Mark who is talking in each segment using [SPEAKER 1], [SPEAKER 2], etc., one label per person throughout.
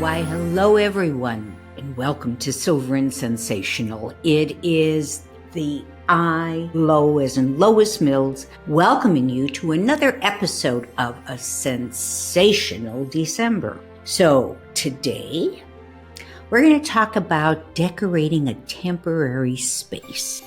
[SPEAKER 1] Why, hello everyone, and welcome to Silver and Sensational. It is the Lois and Lois Mills welcoming you to another episode of a Sensational December. So today, we're going to talk about decorating a temporary space.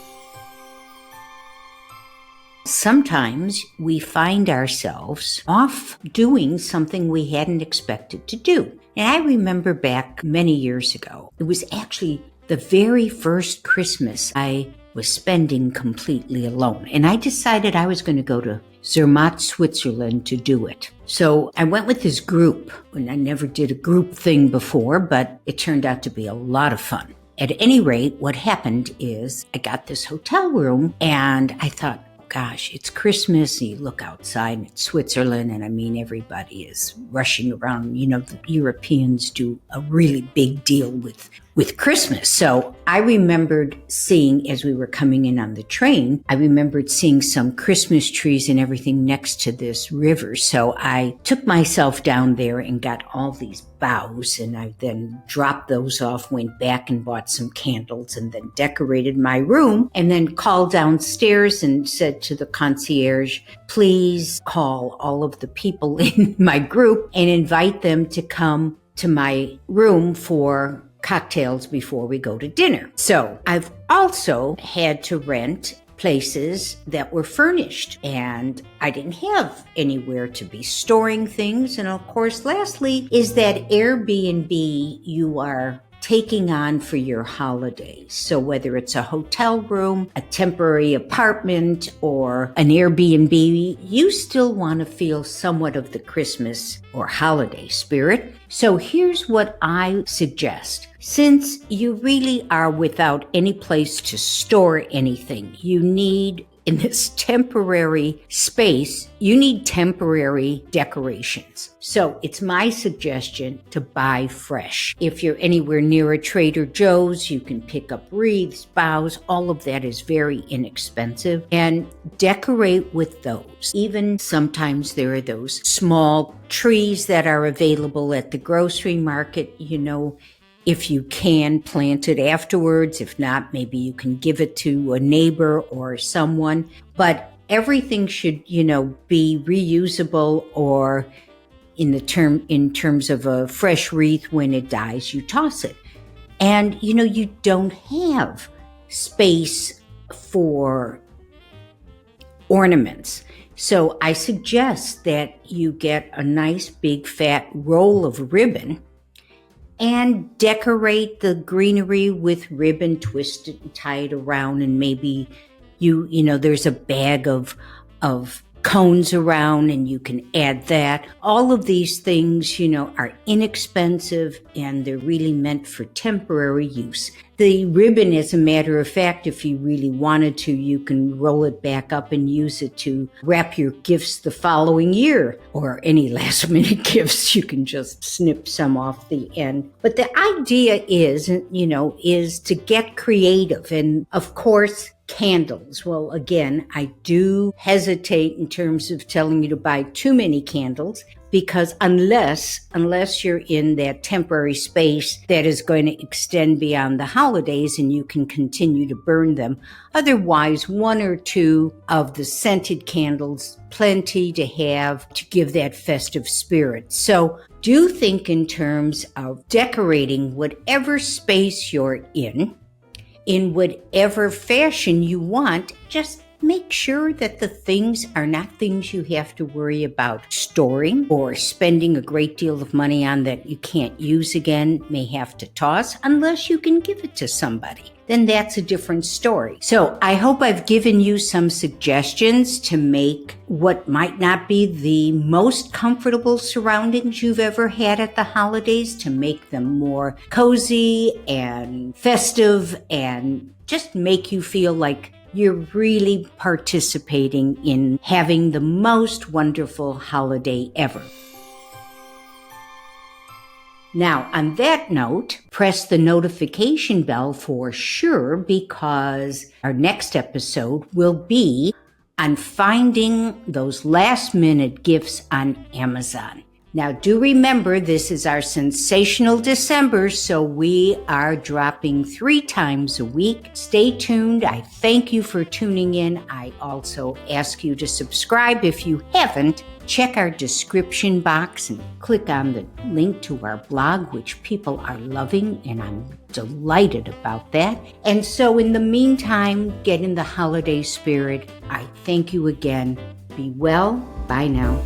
[SPEAKER 1] Sometimes we find ourselves off doing something we hadn't expected to do. And I remember back many years ago, it was actually the very first Christmas I was spending completely alone. And I decided I was going to go to Zermatt, Switzerland to do it. So I went with this group, and I never did a group thing before, but it turned out to be a lot of fun. At any rate, what happened is I got this hotel room and I thought, gosh, it's Christmas, and you look outside and it's Switzerland, and I mean, everybody is rushing around. You know, the Europeans do a really big deal with Christmas. So I remembered seeing, as we were coming in on the train, I remembered seeing some Christmas trees and everything next to this river. So I took myself down there and got all these boughs, and I then dropped those off, went back and bought some candles, and then decorated my room, and then called downstairs and said to the concierge, please call all of the people in my group and invite them to come to my room for cocktails before we go to dinner. So I've also had to rent places that were furnished, and I didn't have anywhere to be storing things. And of course, lastly, is that AirBnB you are taking on for your holidays. So whether it's a hotel room, a temporary apartment, or an Airbnb, you still want to feel somewhat of the Christmas or holiday spirit. So here's what I suggest. Since you really are without any place to store anything, you need, in this temporary space, you need temporary decorations. So it's my suggestion to buy fresh. If you're anywhere near a Trader Joe's, you can pick up wreaths, boughs, all of that is very inexpensive, and decorate with those. Even sometimes there are those small trees that are available at the grocery market, you know. If you can, plant it afterwards. If not, maybe you can give it to a neighbor or someone. But everything should, be reusable, or in terms of a fresh wreath, when it dies, you toss it. And, you don't have space for ornaments. So I suggest that you get a nice big fat roll of ribbon and decorate the greenery with ribbon, twist it and tie it around, and maybe there's a bag of cones around and you can add that. All of these things, are inexpensive and they're really meant for temporary use. The ribbon, as a matter of fact, if you really wanted to, you can roll it back up and use it to wrap your gifts the following year, or any last minute gifts. You can just snip some off the end. But the idea is to get creative. And of course, candles. Well, again, I do hesitate in terms of telling you to buy too many candles, because unless you're in that temporary space that is going to extend beyond the holidays and you can continue to burn them. Otherwise, one or two of the scented candles, plenty to have to give that festive spirit. So do think in terms of decorating whatever space you're in whatever fashion you want. Just make sure that the things are not things you have to worry about storing or spending a great deal of money on that you can't use again, may have to toss, unless you can give it to somebody. Then that's a different story. So I hope I've given you some suggestions to make what might not be the most comfortable surroundings you've ever had at the holidays, to make them more cozy and festive and just make you feel like you're really participating in having the most wonderful holiday ever. Now, on that note, press the notification bell for sure, because our next episode will be on finding those last-minute gifts on Amazon. Now, do remember, this is our Sensational December, so we are dropping 3 times a week. Stay tuned. I thank you for tuning in. I also ask you to subscribe if you haven't. Check our description box and click on the link to our blog, which people are loving, and I'm delighted about that. And so in the meantime, get in the holiday spirit. I thank you again. Be well. Bye now.